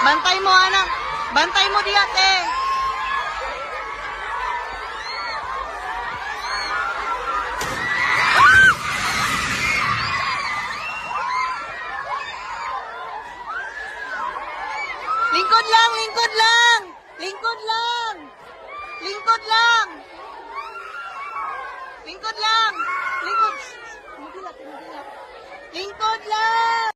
Bantay mo, anak. Bantay mo di ate. Lingkod lang, lingkod lang. Lingkod lang. Lingkod lang. Lingkod lang. Lingkod. Lingkod lang.